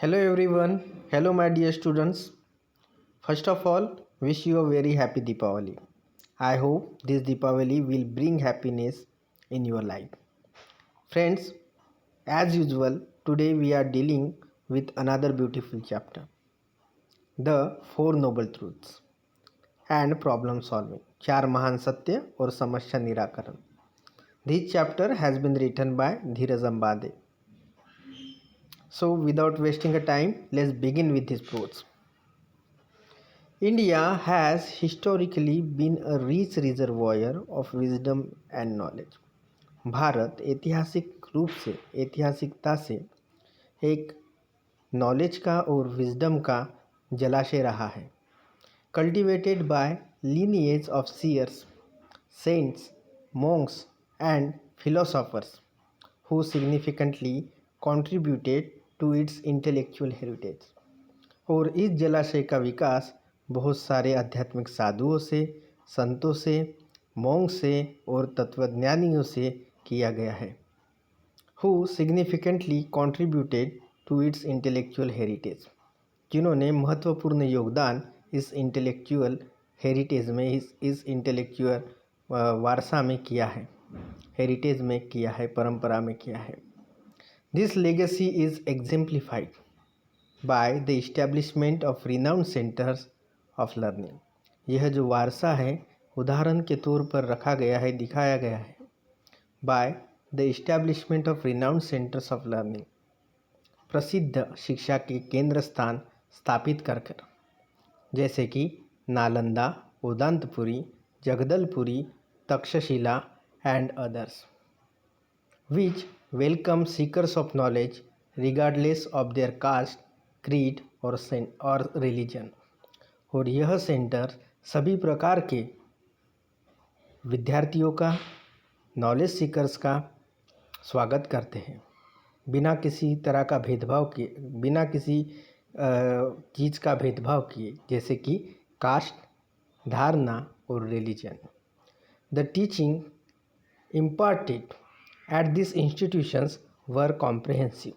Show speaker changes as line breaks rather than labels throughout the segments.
Hello everyone. Hello my dear students. First of all, wish you a very happy Deepavali. I hope this Deepavali will bring happiness in your life. Friends, as usual, today we are dealing with another beautiful chapter, the Four Noble Truths and Problem Solving. चार महान सत्य और समस्या निराकरण. This chapter has been written by Dheeraj Ambade. So without wasting a time, let's begin with this prose. India has historically been a rich reservoir of wisdom and knowledge. Bharat ऐतिहासिकता से एक knowledge का और विजडम का जलाशय रहा है. Cultivated by lineage of seers, saints, monks and philosophers who significantly contributed to its intellectual heritage. और इस जलाशय का विकास बहुत सारे आध्यात्मिक साधुओं से, संतों से, मोंग से और तत्वज्ञानियों से किया गया है. Who significantly contributed to its intellectual heritage, जिन्होंने महत्वपूर्ण योगदान इस इंटेलेक्चुअल हेरिटेज में, इस इंटेलेक्चुअल वारसा में किया है, हेरिटेज में किया है, परंपरा में किया है. This legacy is exemplified by the establishment of renowned centres of learning. यह जो वारसा है उदाहरण के तौर पर रखा गया है, दिखाया गया है, bye the establishment of renowned centres of learning, प्रसिद्ध शिक्षा के केंद्र स्थान स्थापित कर कर, जैसे कि Nalanda, Udantapuri, Jagdalpuri, Takshashila and others, which welcome seekers of knowledge regardless of their caste, creed और रिलीजन. और यह सेंटर सभी प्रकार के विद्यार्थियों का, नॉलेज सीकर्स का स्वागत करते हैं, बिना किसी तरह का भेदभाव किए, बिना किसी चीज़ का भेदभाव किए, जैसे कि कास्ट, धारणा और religion. The teaching imparted at these institutions were comprehensive.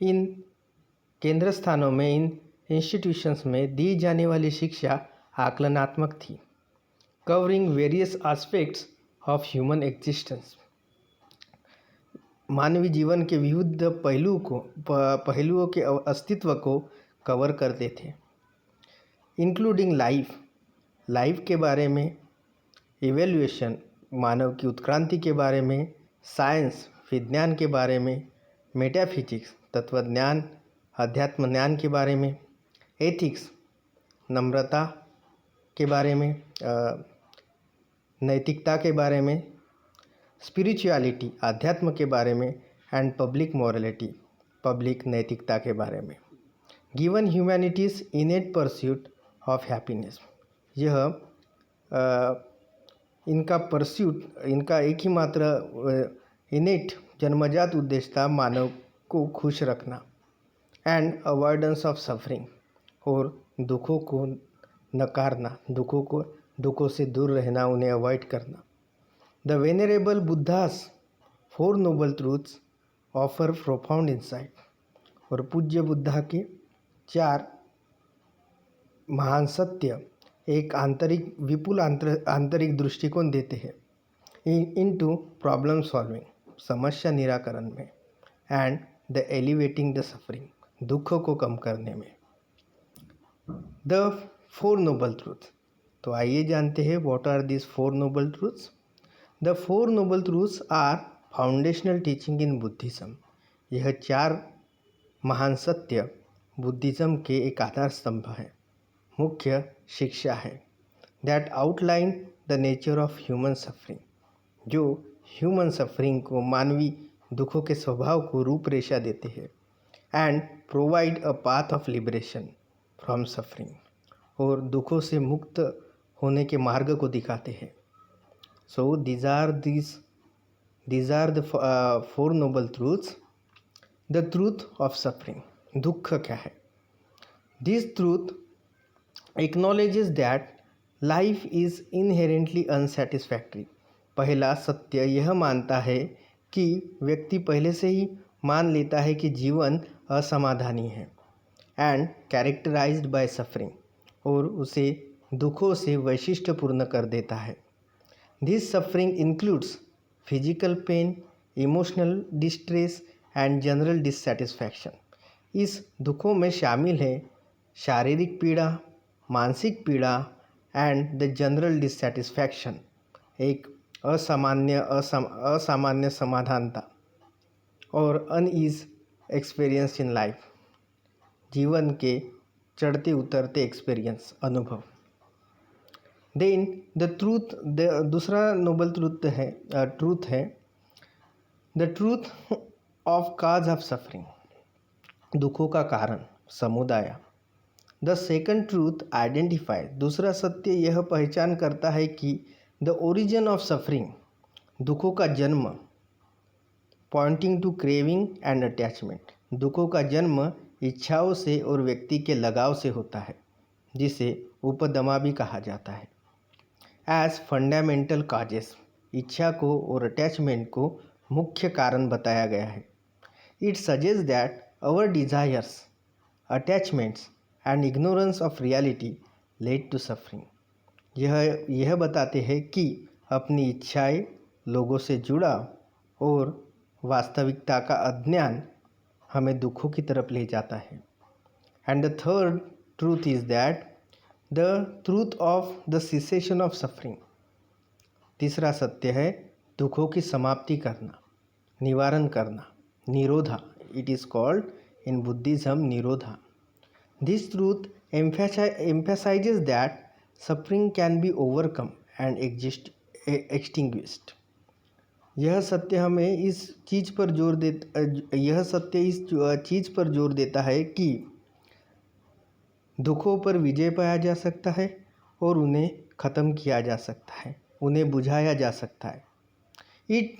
इन केंद्र स्थानों में, इन इंस्टीट्यूशंस में दी जाने वाली शिक्षा आकलनात्मक थी. Covering various aspects of human existence, मानवीय जीवन के विविध पहलुओं के अस्तित्व को कवर करते थे. इंक्लूडिंग लाइफ के बारे में, इवेल्युएशन, मानव की उत्क्रांति के बारे में, साइंस, विज्ञान के बारे में, मेटाफिजिक्स, तत्वज्ञान, अध्यात्म ज्ञान के बारे में, एथिक्स, नम्रता के बारे में, नैतिकता के बारे में, स्पिरिचुअलिटी, अध्यात्म के बारे में, एंड पब्लिक मॉरलिटी, पब्लिक नैतिकता के बारे में. Given humanities इनेट pursuit of happiness, यह इनका परस्यूट, इनका एक ही मात्र इनेट जन्मजात उद्देश्य था, मानव को खुश रखना. एंड अवॉइडेंस ऑफ सफरिंग, और दुखों को नकारना, दुखों से दूर रहना, उन्हें अवॉइड करना. The venerable Buddhas four noble truths offer profound insight, और पूज्य बुद्धा के चार महान सत्य एक विपुल आंतरिक दृष्टिकोण देते हैं इनटू प्रॉब्लम सॉल्विंग, समस्या निराकरण में, and the elevating the suffering, दुखों को कम करने में. द फोर नोबल ट्रूथ्स, तो आइए जानते हैं what are this four noble truths. The four noble truths are foundational teaching in Buddhism. यह चार महान सत्य बुद्धिज्म के एक आधार स्तंभ है, मुख्य शिक्षा है. That outline the nature of human suffering, जो ह्यूमन सफरिंग को, मानवीय दुखों के स्वभाव को रूपरेखा देते हैं. And provide a path of liberation from suffering, और दुखों से मुक्त होने के मार्ग को दिखाते हैं. So these are the four noble truths. The truth of suffering, दुख क्या है. This truth acknowledges that life is inherently unsatisfactory. पहला सत्य यह मानता है कि व्यक्ति पहले से ही मान लेता है कि जीवन असमाधानी है. एंड कैरेक्टराइज्ड बाय सफरिंग, और उसे दुखों से वैशिष्ट्यपूर्ण कर देता है। This suffering includes physical pain, emotional distress and general dissatisfaction. इस दुखों में शामिल है शारीरिक पीड़ा, मानसिक पीड़ा एंड द जनरल डिससेटिस्फैक्शन, एक असामान्य समाधानता और अनईज एक्सपीरियंस इन लाइफ, जीवन के चढ़ते उतरते एक्सपीरियंस, अनुभव। देन द ट्रूथ, दूसरा नोबल ट्रूथ है the truth of cause of suffering, दुखों का कारण, समुदाय। द सेकंड ट्रूथ आइडेंटिफाई, दूसरा सत्य यह पहचान करता है कि द ओरिजिन ऑफ सफरिंग, दुखों का जन्म, pointing to craving and attachment, दुखों का जन्म इच्छाओं से और व्यक्ति के लगाव से होता है, जिसे उपदमा भी कहा जाता है। एज फंडामेंटल काजेस, इच्छा को और अटैचमेंट को मुख्य कारण बताया गया है। It suggest that our desires, attachments and ignorance of reality lead to suffering. यह बताते हैं कि अपनी इच्छाएं, लोगों से जुड़ाव और वास्तविकता का अज्ञान हमें दुखों की तरफ ले जाता है। And the third truth is that the truth of the cessation of suffering, तीसरा सत्य है दुखों की समाप्ति करना, निवारण करना, निरोधा। It is called in Buddhism निरोधा। This truth emphasizes that suffering can be overcome and extinguished। यह सत्य हमें इस चीज़ पर जोर देता है कि दुखों पर विजय पाया जा सकता है और उन्हें ख़त्म किया जा सकता है, उन्हें बुझाया जा सकता है। It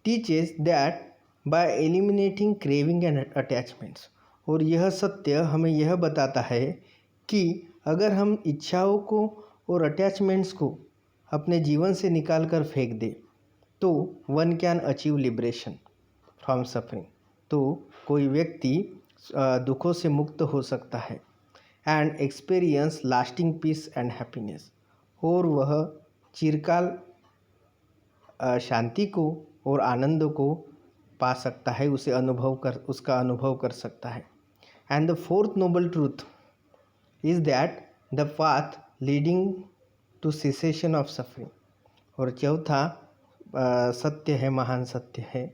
teaches that bye eliminating craving and attachments, और यह सत्य हमें यह बताता है कि अगर हम इच्छाओं को और अटैचमेंट्स को अपने जीवन से निकाल कर फेंक दें तो one can achieve liberation from suffering, तो कोई व्यक्ति दुखों से मुक्त हो सकता है and experience lasting peace and happiness, और वह चिरकाल शांति को और आनंद को पा सकता है, उसका अनुभव कर सकता है। And the fourth noble truth is that the path leading to cessation of suffering, और चौथा सत्य है, महान सत्य है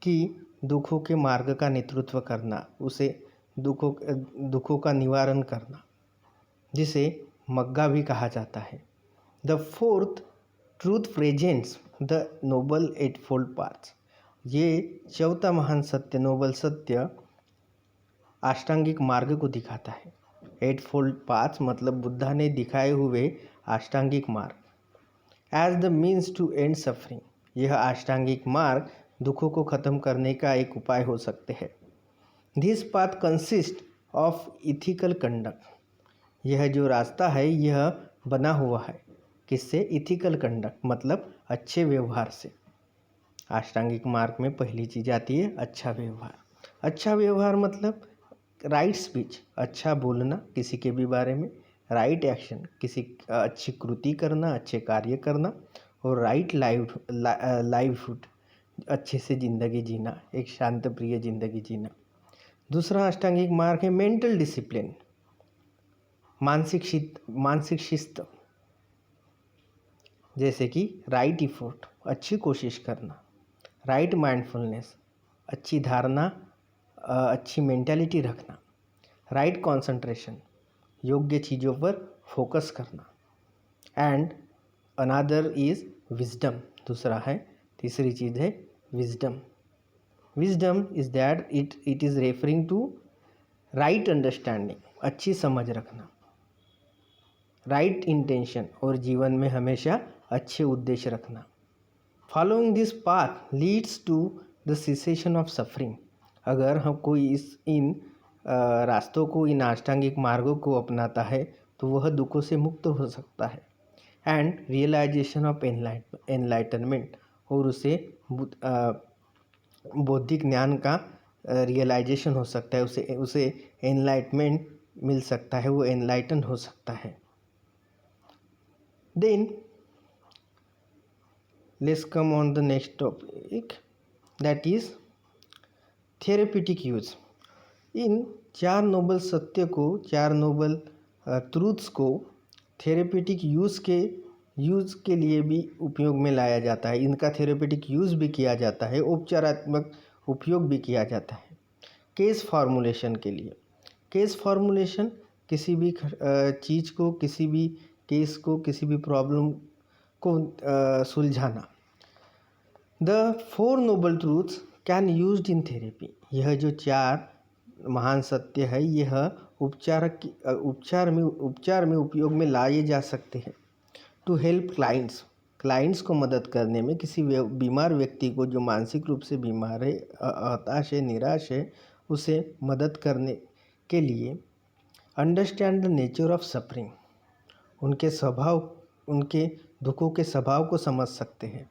कि दुखों के मार्ग का नेतृत्व करना, उसे दुखों का निवारण करना, जिसे मग्गा भी कहा जाता है। The fourth truth presents the noble eightfold paths, ये चौथा महान सत्य, नोबल सत्य अष्टांगिक मार्ग को दिखाता है। एट फोल्ड पाथ्स मतलब बुद्धा ने दिखाए हुए अष्टांगिक मार्ग। As the means to end suffering, यह अष्टांगिक मार्ग दुखों को ख़त्म करने का एक उपाय हो सकते हैं। This path consist of ethical conduct, यह जो रास्ता है यह बना हुआ है किससे? इथिकल कंडक्ट मतलब अच्छे व्यवहार से। अष्टांगिक मार्ग में पहली चीज़ आती है अच्छा व्यवहार। अच्छा व्यवहार मतलब राइट स्पीच, अच्छा बोलना किसी के भी बारे में, राइट एक्शन, किसी अच्छी कृति करना, अच्छे कार्य करना, और राइट लाइवहुड, अच्छे से ज़िंदगी जीना, एक शांत प्रिय ज़िंदगी जीना। दूसरा अष्टांगिक मार्ग है मेंटल डिसिप्लिन, मानसिक शिस्त, जैसे कि राइट इफोर्ट, अच्छी कोशिश करना, राइट माइंडफुलनेस, अच्छी धारणा, अच्छी मेंटालिटी रखना, राइट कंसंट्रेशन, योग्य चीज़ों पर फोकस करना। एंड अनदर इज विजडम, दूसरा है, तीसरी चीज़ है wisdom. Wisdom is that it is referring to right understanding, अच्छी समझ रखना, राइट इंटेंशन, और जीवन में हमेशा अच्छे उद्देश्य रखना। Following this path leads to the cessation of suffering, अगर हम कोई इन रास्तों को, इन अष्टांगिक मार्गों को अपनाता है तो वह दुखों से मुक्त हो सकता है। एंड रियलाइजेशन ऑफ एनलाइटनमेंट, और उसे बौद्धिक ज्ञान का रियलाइजेशन हो सकता है, उसे उसे एनलाइटमेंट मिल सकता है, वो एनलाइटन हो सकता है। Then let's come on the next topic, that is therapeutic use. इन 4 नोबल सत्य को, 4 नोबल ट्रूथ्स को थेरेप्यूटिक यूज़ के लिए भी उपयोग में लाया जाता है। इनका थेरेप्यूटिक यूज़ भी किया जाता है, उपचारात्मक उपयोग भी किया जाता है। केस फार्मूलेशन के लिए, केस फार्मूलेशन किसी भी चीज़ को, किसी भी केस को, किसी भी प्रॉब्लम को सुलझाना। The 4 noble truths can used in therapy. यह जो 4 महान सत्य है, यह उपचार में उपयोग में लाए जा सकते हैं। टू हेल्प क्लाइंट्स को मदद करने में, किसी बीमार व्यक्ति को जो मानसिक रूप से बीमार है, हताश है, निराश है, उसे मदद करने के लिए। Understand the nature of suffering, उनके दुखों के स्वभाव को समझ सकते हैं।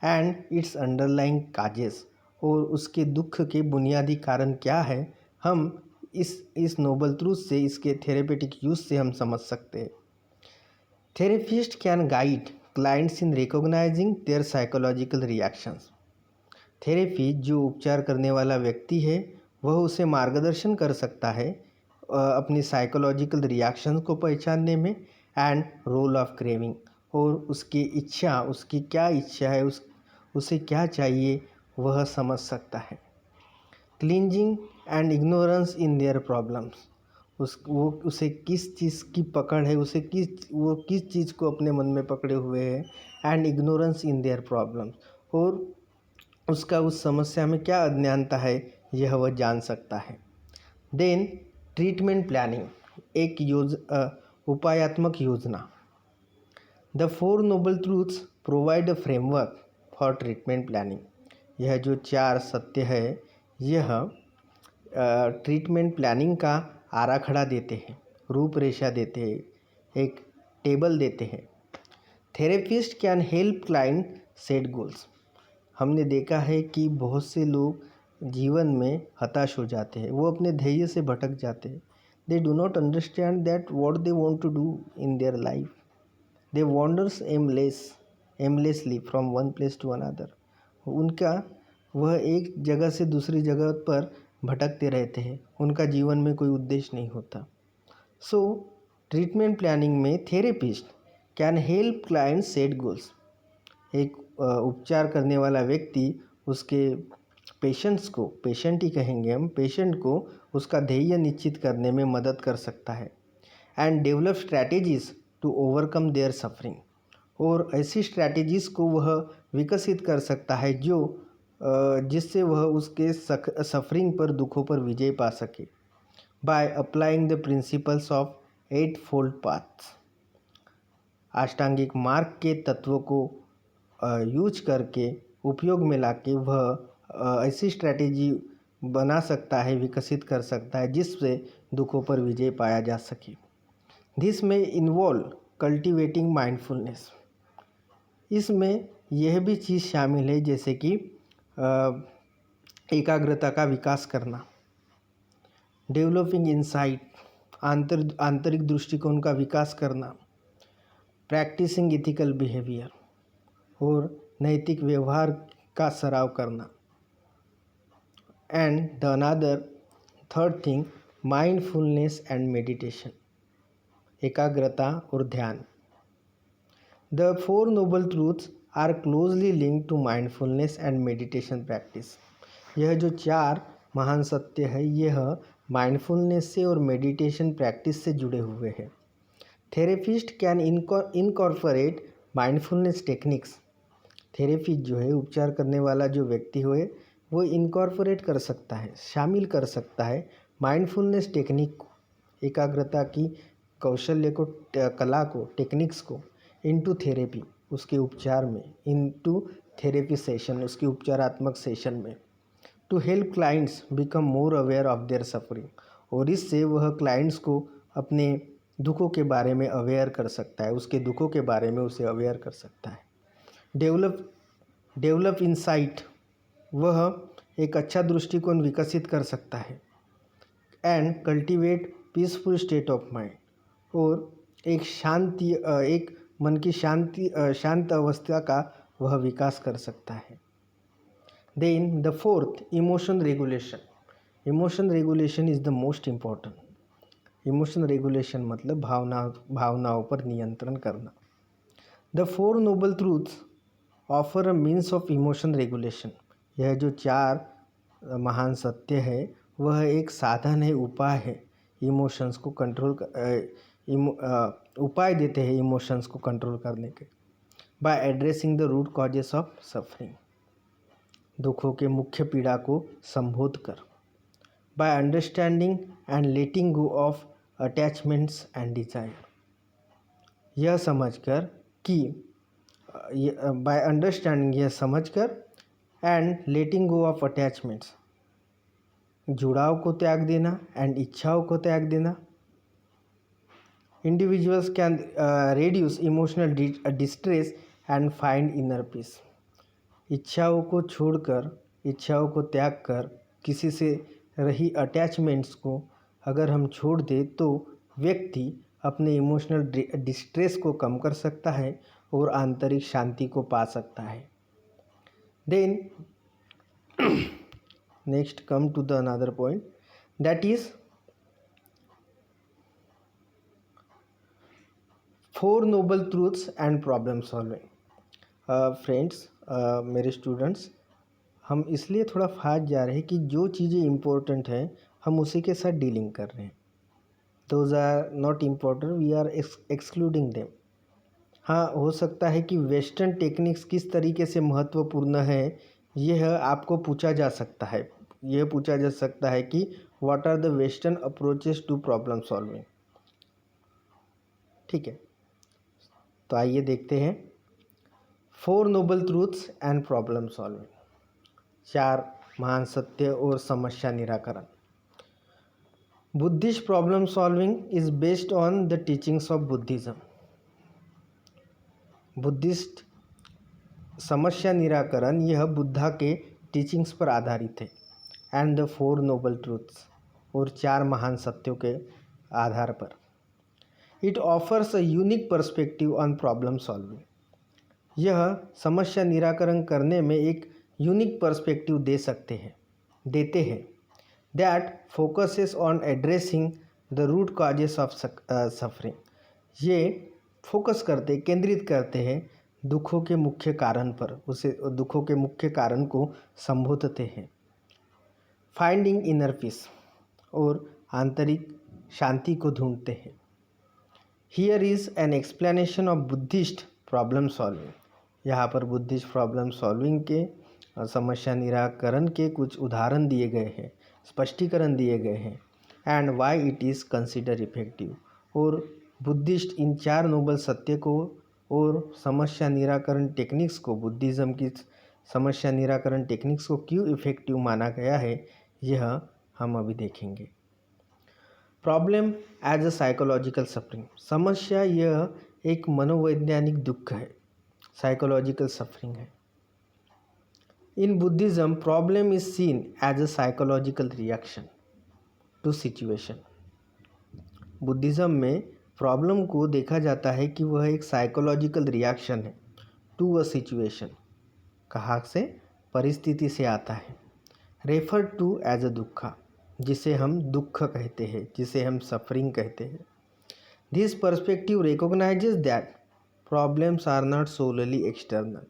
एंड इट्स अंडरलाइंग काजेस, और उसके दुख के बुनियादी कारण क्या है, हम इस नोबल ट्रूथ से, इसके थेरेपेटिक यूज़ से हम समझ सकते हैं। Therapist can guide clients in recognizing their psychological reactions. Therapy जो उपचार करने वाला व्यक्ति है, वह उसे मार्गदर्शन कर सकता है अपनी साइकोलॉजिकल रिएक्शंस को पहचानने में। एंड रोल ऑफ क्रेविंग, और उसकी इच्छा, उसकी क्या इच्छा है, उसे क्या चाहिए, वह समझ सकता है। Cleansing and ignorance in their problems, उसे किस चीज़ की पकड़ है, वो किस चीज़ को अपने मन में पकड़े हुए है। And ignorance in their problems, और उसका उस समस्या में क्या अज्ञानता है, यह वह जान सकता है। देन ट्रीटमेंट प्लानिंग, एक उपायात्मक योजना। The 4 noble truths provide a framework for treatment planning. यह जो 4 सत्य है, यह ट्रीटमेंट प्लानिंग का आराखड़ा देते हैं, रूपरेखा देते हैं, एक टेबल देते हैं। Therapist can help client set goals. हमने देखा है कि बहुत से लोग जीवन में हताश हो जाते हैं, वो अपने ध्येय से भटक जाते हैं। They do not understand that what they want to do in their life. They wonders aimlessly from one place to another. वह एक जगह से दूसरी जगह पर भटकते रहते हैं, उनका जीवन में कोई उद्देश्य नहीं होता। सो ट्रीटमेंट प्लानिंग में therapist can help client set goals. एक उपचार करने वाला व्यक्ति उसके पेशेंट ही कहेंगे हम, पेशेंट को उसका ध्येय निश्चित करने में मदद कर सकता है। And develop strategies to overcome their suffering, और ऐसी स्ट्रैटेजीज को वह विकसित कर सकता है जिससे वह उसके सफरिंग पर, दुखों पर विजय पा सके। By applying the principles of 8 fold paths, अष्टांगिक मार्ग के तत्वों को यूज करके, उपयोग में लाके वह ऐसी स्ट्रैटेजी बना सकता है, विकसित कर सकता है, जिससे दुखों पर विजय पाया जा सके। दिस में इन्वॉल्व कल्टिवेटिंग माइंडफुलनेस। इसमें यह भी चीज़ शामिल है, जैसे कि एकाग्रता का विकास करना, डेवलपिंग इंसाइट, आंतरिक दृष्टिकोण का विकास करना, प्रैक्टिसिंग इथिकल बिहेवियर, और नैतिक व्यवहार का सराव करना। And the another third thing, mindfulness and meditation, एकाग्रता और ध्यान। The 4 noble truths are closely linked to mindfulness and meditation practice. यह जो 4 महान सत्य है, यह माइंडफुलनेस से और मेडिटेशन प्रैक्टिस से जुड़े हुए हैं। Therapist can incorporate mindfulness techniques. Therapist जो है, उपचार करने वाला जो व्यक्ति हो, वो इनकॉर्पोरेट कर सकता है, शामिल कर सकता है माइंडफुलनेस टेक्निक को, एकाग्रता की कौशल्य को, कला को, टेक्निक्स को, इनटू थेरेपी, उसके उपचार में, इनटू थेरेपी सेशन, उसके उपचारात्मक सेशन में। To help clients become more aware of their suffering, और इससे वह क्लाइंट्स को अपने दुखों के बारे में अवेयर कर सकता है, उसके दुखों के बारे में उसे अवेयर कर सकता है। डेवलप इंसाइट, वह एक अच्छा दृष्टिकोण विकसित कर सकता है। And cultivate peaceful state of mind, और एक मन की शांत अवस्था का वह विकास कर सकता है। Then the fourth, emotion regulation. Emotion regulation is the most important. Emotion regulation मतलब भावनाओं पर नियंत्रण करना। The four noble truths offer a means of emotion regulation. यह जो 4 महान सत्य है वह एक साधन है, उपाय है इमोशंस को उपाय देते हैं इमोशंस को कंट्रोल करने के। By addressing the root causes of suffering, दुखों के मुख्य पीड़ा को संबोध कर। By understanding and letting go of attachments and desire, यह समझकर कि बाय अंडरस्टैंडिंग, यह समझकर, and letting go of attachments, जुड़ाव को त्याग देना, एंड इच्छाओं को त्याग देना। Individuals can reduce emotional distress and find inner peace. इच्छाओं को छोड़कर, इच्छाओं को त्याग कर, किसी से रही अटैचमेंट्स को अगर हम छोड़ दें तो व्यक्ति अपने इमोशनल डिस्ट्रेस को कम कर सकता है और आंतरिक शांति को पा सकता है। Then next come to the another point, that is 4 noble truths and problem solving. Friends, मेरे स्टूडेंट्स, हम इसलिए थोड़ा फास्ट जा रहे हैं कि जो चीज़ें इम्पोर्टेंट हैं हम उसी के साथ डीलिंग कर रहे हैं। Those are not important, we are excluding them. हाँ, हो सकता है कि वेस्टर्न टेक्निक्स किस तरीके से महत्वपूर्ण है यह आपको पूछा जा सकता है। यह पूछा जा सकता है कि what are the western approaches to problem solving. ठीक है, तो आइए देखते हैं 4 noble truths and problem solving, 4 महान सत्य और समस्या निराकरण। Buddhist problem solving is based on the teachings of Buddhism. Buddhist समस्या निराकरण यह बुद्धा के टीचिंग्स पर आधारित है। एंड द 4 नोबल ट्रूथ्स, और 4 महान सत्यों के आधार पर। It offers a unique perspective on problem solving. यह समस्या निराकरण करने में एक यूनिक पर्सपेक्टिव देते हैं that focuses on addressing the root causes of suffering. ये केंद्रित करते हैं दुखों के मुख्य कारण पर, दुखों के मुख्य कारण को संबोधते हैं। फाइंडिंग इनर पीस, और आंतरिक शांति को ढूंढते हैं। Here is an explanation of Buddhist problem solving. यहाँ पर बुद्धिस्ट प्रॉब्लम सॉल्विंग के समस्या निराकरण के कुछ उदाहरण दिए गए हैं, स्पष्टीकरण दिए गए हैं। And why it is consider effective, और बुद्धिस्ट इन 4 नोबल सत्य को और समस्या निराकरण टेक्निक्स को, बुद्धिज़्म की समस्या निराकरण टेक्निक्स को क्यों इफेक्टिव माना गया है यह हम अभी देखेंगे। Problem as a psychological suffering. समस्या यह एक मनोवैज्ञानिक दुख है, साइकोलॉजिकल सफरिंग है। In Buddhism problem is seen as a psychological reaction to situation. Buddhism में प्रॉब्लम को देखा जाता है कि वह एक साइकोलॉजिकल रिएक्शन है टू अ सिचुएशन। कहाँ से? परिस्थिति से आता है। रेफर टू एज अ दुखा, जिसे हम दुख कहते हैं, जिसे हम सफरिंग कहते हैं। This perspective recognizes that problems are not solely external.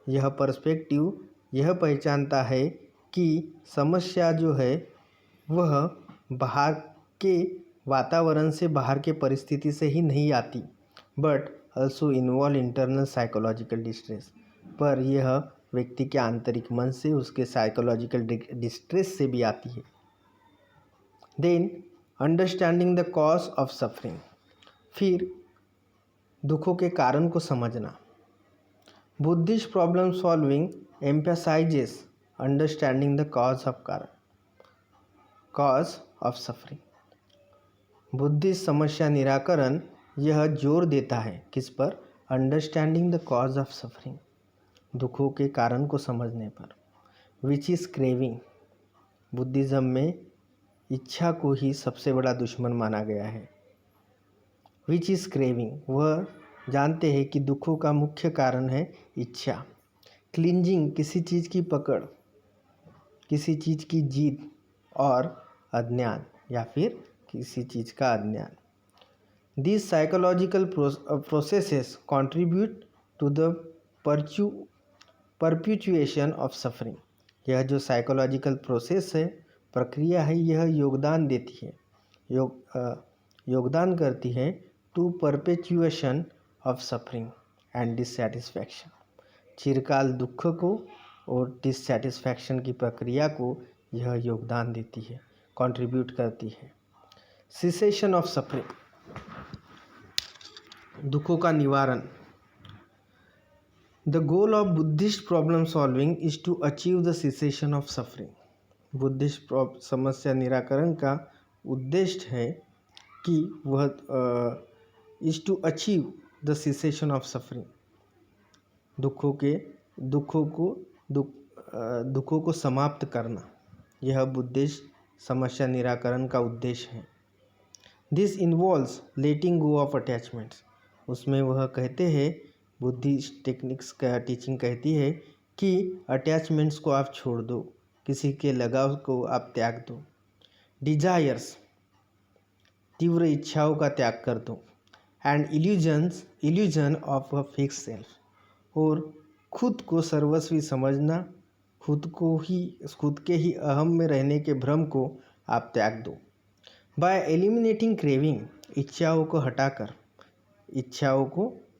यह पर्सपेक्टिव यह पहचानता है कि समस्या जो है वह बाहर के वातावरण से, बाहर के परिस्थिति से ही नहीं आती, but also involve internal psychological distress. पर यह व्यक्ति के आंतरिक मन से, उसके साइकोलॉजिकल डिस्ट्रेस से भी आती है। Then understanding the cause of suffering, फिर दुखों के कारण को समझना। Buddhist problem solving emphasizes understanding the cause of suffering. Buddhist समस्या निराकरण यह जोर देता है किस पर? Understanding the cause of suffering, दुखों के कारण को समझने पर। विच इज़ क्रेविंग, बुद्धिज़्म में इच्छा को ही सबसे बड़ा दुश्मन माना गया है। विच इज़ क्रेविंग, वह जानते हैं कि दुखों का मुख्य कारण है इच्छा। क्लिंजिंग, किसी चीज़ की पकड़, किसी चीज़ की जीत, और अज्ञान या फिर किसी चीज़ का अज्ञान। These psychological processes contribute to the perpetuation of suffering. यह जो साइकोलॉजिकल प्रोसेस है, प्रक्रिया है, यह योगदान देती है, योगदान करती है to perpetuation of suffering and dissatisfaction, चिरकाल दुख को और डिससेटिस्फैक्शन की प्रक्रिया को यह योगदान देती है, कंट्रीब्यूट करती है। सिसेशन ऑफ सफरिंग, दुखों का निवारण। The goal of Buddhist problem solving is to achieve the cessation of suffering. Buddhist समस्या निराकरण का उद्देश्य है कि वह is to achieve the cessation of suffering, दुखों को समाप्त करना, यह बुद्धिस्ट समस्या निराकरण का उद्देश्य है। This involves letting go of attachments, उसमें वह कहते हैं, बुद्धिस्ट टेक्निक्स का टीचिंग कहती है कि अटैचमेंट्स को आप छोड़ दो, किसी के लगाव को आप त्याग दो। डिजायर्स, तीव्र इच्छाओं का त्याग कर दो। And illusion of a fix self, और खुद को सर्वस्वी समझना, खुद के ही अहम में रहने के भ्रम को आप त्याग दो। बाय एलिमिनेटिंग क्रेविंग, इच्छाओं को हटाकर,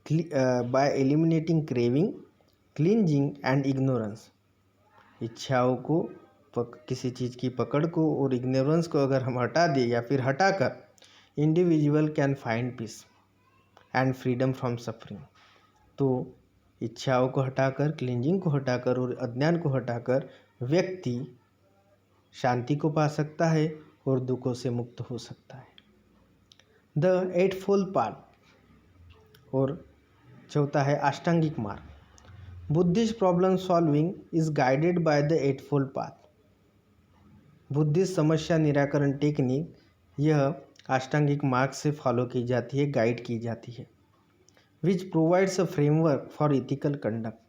bye eliminating craving, cleansing and ignorance, इच्छाओं को, किसी चीज़ की पकड़ को और इग्नोरेंस को अगर हम हटा दें या फिर हटाकर, individual can find peace and freedom from suffering. तो इच्छाओं को हटाकर, क्लिंजिंग को हटाकर और अज्ञान को हटाकर व्यक्ति शांति को पा सकता है और दुखों से मुक्त हो सकता है। द एटफोल्ड पाथ, और चौथा है अष्टांगिक मार्ग। Buddhist problem solving is guided by the eightfold path. Buddhist समस्या निराकरण टेक्निक यह अष्टांगिक मार्ग से फॉलो की जाती है, गाइड की जाती है। Which provides a framework for ethical conduct,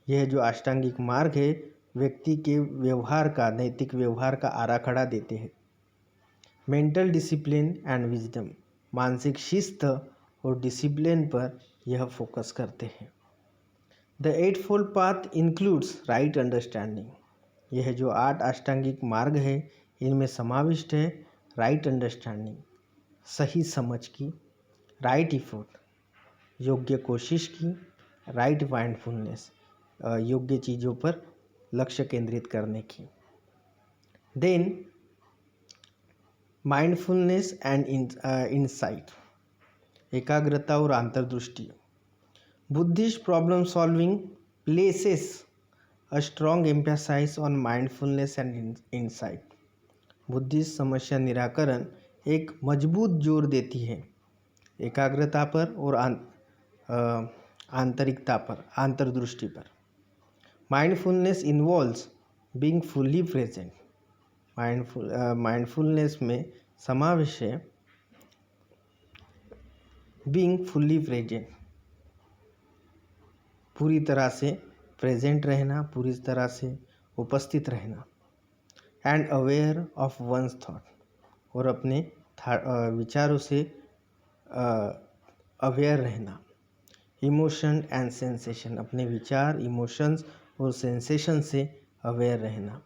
यह जो अष्टांगिक मार्ग है व्यक्ति के व्यवहार का, नैतिक व्यवहार का आराखड़ा देते हैं। मेंटल डिसिप्लिन एंड विजडम, मानसिक शिस्त और डिसिप्लिन पर यह फोकस करते हैं। The eightfold path includes right understanding, यह जो 8 अष्टांगिक मार्ग है इनमें समाविष्ट है राइट अंडरस्टैंडिंग, सही समझ की, राइट इफोर्ट, योग्य कोशिश की, राइट माइंडफुलनेस, योग्य चीज़ों पर लक्ष्य केंद्रित करने की। देन माइंडफुलनेस एंड इनसाइट, एकाग्रता और अंतर्दृष्टि। Buddhist problem solving places a strong emphasize on mindfulness and insight. Buddhist समस्या निराकरण एक मजबूत जोर देती है एकाग्रता पर और आंतरिकता पर, अंतर्दृष्टि पर। Mindfulness involves being fully present, mindfulness में समावेश है बीइंग फुल्ली प्रेजेंट, पूरी तरह से प्रेजेंट रहना, पूरी तरह से उपस्थित रहना। And aware of one's thought, और अपने विचारों से अवेयर रहना। इमोशन एंड सेंसेशन, अपने विचार, इमोशंस और सेंसेशन से अवेयर रहना।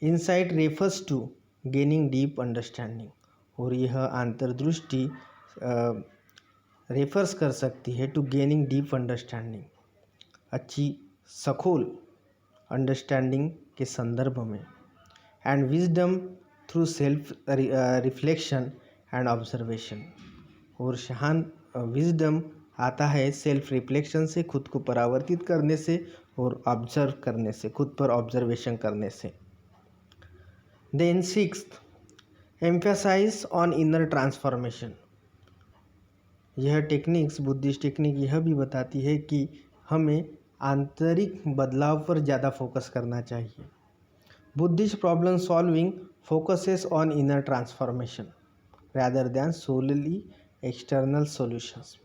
Insight refers to gaining deep understanding, और यह अंतर्दृष्टि रेफर्स कर सकती है टू गेनिंग डीप अंडरस्टैंडिंग, अच्छी सखोल अंडरस्टैंडिंग के संदर्भ में। And wisdom through self reflection and observation, और शांत विजडम आता है सेल्फ रिफ्लेक्शन से, खुद को परावर्तित करने से और ऑब्जर्व करने से, खुद पर ऑब्जर्वेशन करने से। Then sixth, emphasize on inner transformation. यह टेक्निक्स, बुद्धिस्ट टेक्निक यह भी बताती है कि हमें आंतरिक बदलाव पर ज़्यादा फोकस करना चाहिए। Buddhist problem solving focuses on inner transformation rather than solely external solutions.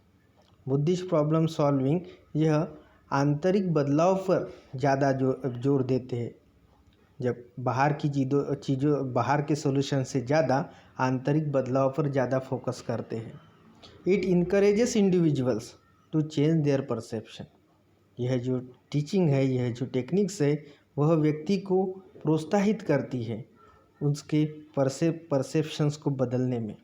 Buddhist problem solving यह आंतरिक बदलाव पर ज़्यादा जोर देते हैं, जब बाहर की चीज़ों बाहर के सोल्यूशन से ज़्यादा आंतरिक बदलाव पर ज़्यादा फोकस करते हैं. It encourages individuals to change their perception. यह जो टीचिंग है, यह जो टेक्निक्स है, वह व्यक्ति को प्रोत्साहित करती है उसके परसेप्शंस को बदलने में,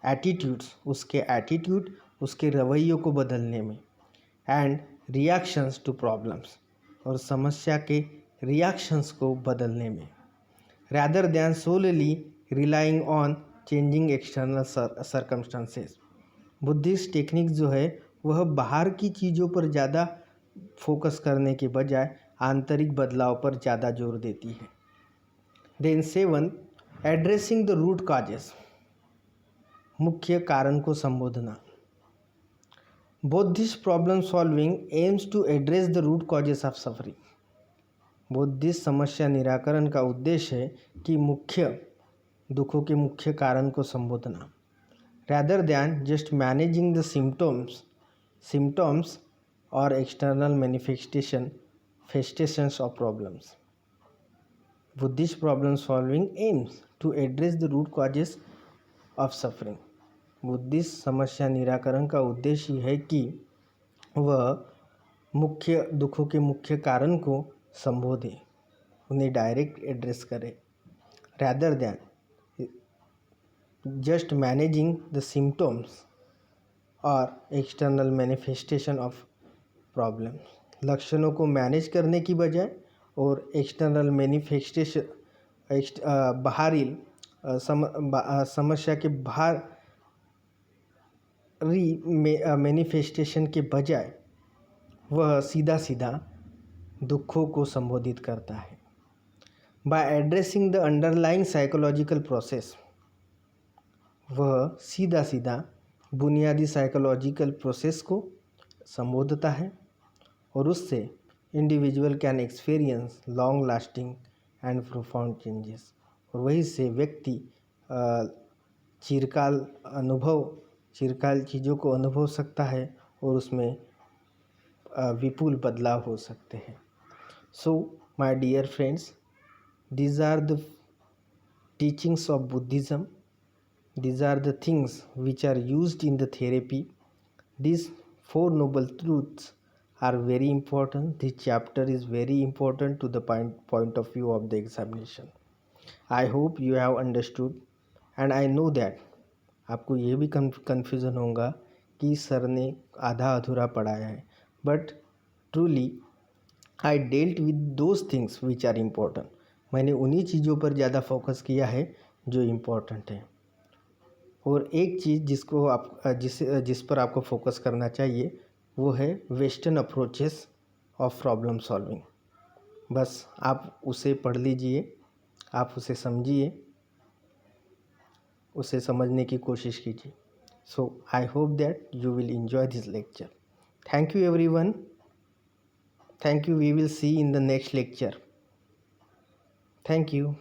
एटीट्यूड्स, उसके एटीट्यूड, उसके रवैयों को बदलने में, एंड रिएक्शंस टू प्रॉब्लम्स, और समस्या के रिएक्शंस को बदलने में, rather than solely relying on changing external circumstances. Buddhist technique जो है वह बाहर की चीज़ों पर ज़्यादा फोकस करने के बजाय आंतरिक बदलाव पर ज़्यादा जोर देती है. Then 7, addressing the root causes, मुख्य कारण को संबोधना. Buddhist problem solving aims to address the root causes of suffering. Buddhist समस्या निराकरण का उद्देश्य है कि मुख्य दुखों के मुख्य कारण को संबोधना, rather than just managing the symptoms और external manifestations of problems. Buddhist problem solving aims to address the root causes of suffering. Buddhist समस्या निराकरण का उद्देश्य है कि वह मुख्य दुखों के मुख्य कारण को संबोधे, उन्हें डायरेक्ट एड्रेस करे, rather than just managing the symptoms और एक्सटर्नल मैनिफेस्टेशन ऑफ प्रॉब्लम. लक्षणों को मैनेज करने की बजाय और एक्सटर्नल मैनिफेस्टेशन, बाहरी समस्या के बाहरी मैनिफेस्टेशन के बजाय वह सीधा दुखों को संबोधित करता है. By addressing the underlying psychological process, वह सीधा बुनियादी साइकोलॉजिकल प्रोसेस को संबोधता है और उससे individual can experience long lasting and profound changes, और वहीं से व्यक्ति चिरकाल चीज़ों को अनुभव सकता है और उसमें विपुल बदलाव हो सकते हैं. So my dear friends, these are the teachings of Buddhism. These are the things which are used in the therapy. These 4 noble truths are very important. This chapter is very important to the point of view of the examination. I hope you have understood, and I know that आपको ये भी confusion होगा कि sir ने आधा अधूरा पढ़ाया है, but truly I dealt with those things which are important. मैंने उन्हीं चीज़ों पर ज़्यादा फोकस किया है जो इम्पोर्टेंट है. और एक चीज़ जिस पर आपको फोकस करना चाहिए वो है western approaches of problem solving. बस आप उसे पढ़ लीजिए, आप उसे समझिए, उसे समझने की कोशिश कीजिए. So I hope that you will enjoy this lecture. Thank you everyone. Thank you. We will see in the next lecture. Thank you.